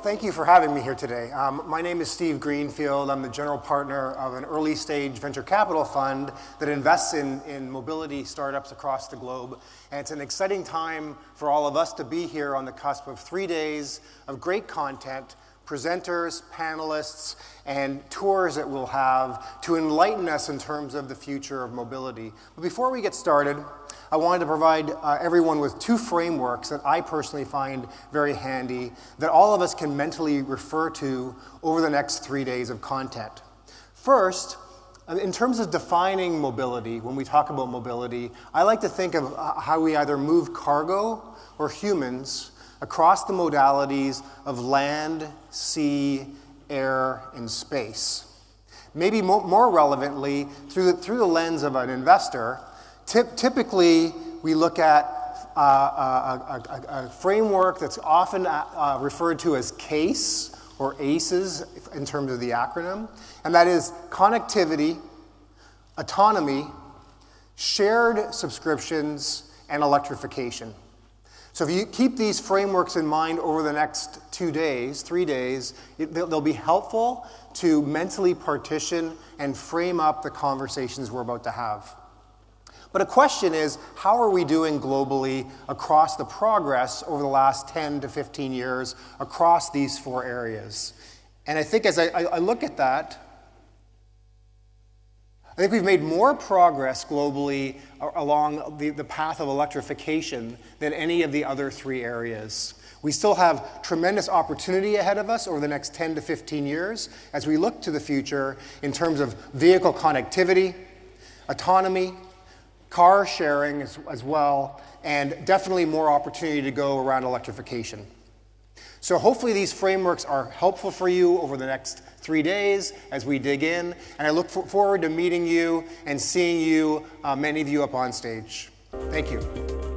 thank you for having me here today. My name is Steve Greenfield. I'm the general partner of an early stage venture capital fund that invests in mobility startups across the globe. And it's an exciting time for all of us to be here on the cusp of 3 days of great content, presenters, panelists, and tours that we'll have to enlighten us in terms of the future of mobility. But before we get started, I wanted to provide everyone with 2 frameworks that I personally find very handy that all of us can mentally refer to over the next 3 days of content. First, in terms of defining mobility, when we talk about mobility, I like to think of how we either move cargo or humans across the modalities of land, sea, air, and space. Maybe more relevantly, through the lens of an investor, typically we look at a framework that's often referred to as CASE, or ACES in terms of the acronym, and that is connectivity, autonomy, shared subscriptions, and electrification. So if you keep these frameworks in mind over the next 3 days, they'll be helpful to mentally partition and frame up the conversations we're about to have. But a question is, how are we doing globally across the progress over the last 10 to 15 years across these 4 areas? And I think as I look at that, I think we've made more progress globally along the path of electrification than any of the other 3 areas. We still have tremendous opportunity ahead of us over the next 10 to 15 years as we look to the future in terms of vehicle connectivity, autonomy, car sharing as well, and definitely more opportunity to go around electrification. So hopefully these frameworks are helpful for you over the next 3 days as we dig in, and I look forward to meeting you and seeing you, many of you up on stage. Thank you.